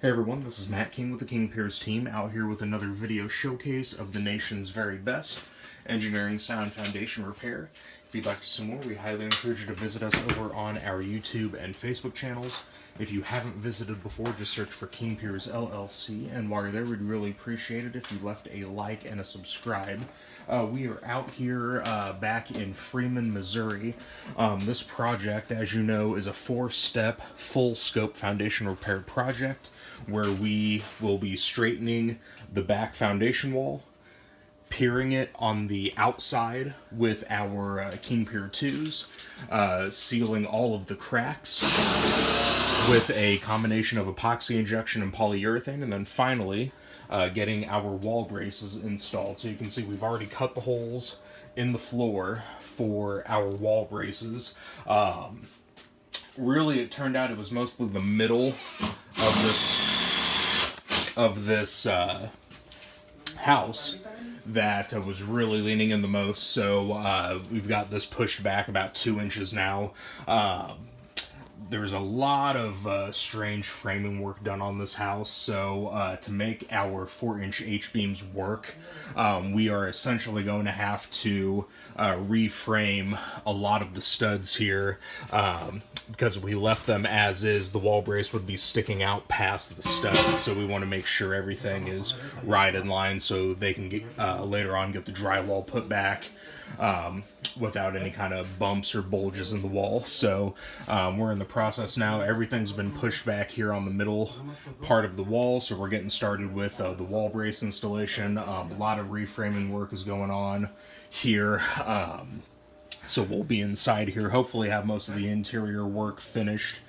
Hey everyone, this is Matt King with the King Piers team, out here with another video showcase of the nation's very best engineering sound foundation repair. If you'd like to see more, we highly encourage you to visit us over on our YouTube and Facebook channels. If you haven't visited before, just search for King Piers LLC, and while you're there, we'd really appreciate it if you left a like and a subscribe. We are out here back in Freeman, Missouri. This project, as you know, is a 4-step, full-scope foundation repair project where we will be straightening the back foundation wall, piering it on the outside with our King Pier 2s, sealing all of the cracks with a combination of epoxy injection and polyurethane, and then finally getting our wall braces installed. So you can see we've already cut the holes in the floor for our wall braces. Really, it turned out it was mostly the middle of this house that was really leaning in the most, so we've got this pushed back about 2 inches now. There's a lot of strange framing work done on this house, so to make our 4-inch H-beams work, we are essentially going to have to reframe a lot of the studs here, because if we left them as is, the wall brace would be sticking out past the studs, so we want to make sure everything is right in line so they can get later on get the drywall put back without any kind of bumps or bulges in the wall. So we're in the process now. Everything's been pushed back here on the middle part of the wall, so we're getting started with the wall brace installation. A lot of reframing work is going on here. So we'll be inside here, hopefully have most of the interior work finished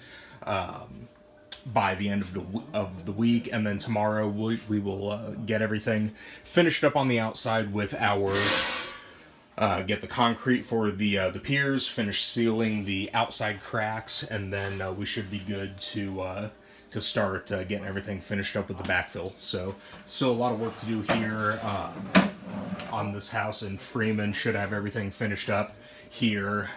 by the end of the week, and then tomorrow we will get everything finished up on the outside with our get the concrete for the piers, finish sealing the outside cracks, and then we should be good to start getting everything finished up with the backfill. So still a lot of work to do here on this house in Freeman. Should have everything finished up here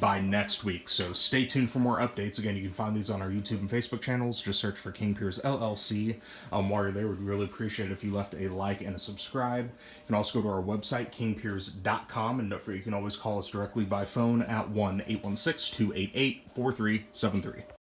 by next week, so stay tuned for more updates. Again, you can find these on our YouTube and Facebook channels. Just search for King Piers LLC. While you're there, we'd really appreciate it if you left a like and a subscribe. You can also go to our website, kingpiers.com, and don't forget you can always call us directly by phone at 1-816-288-4373.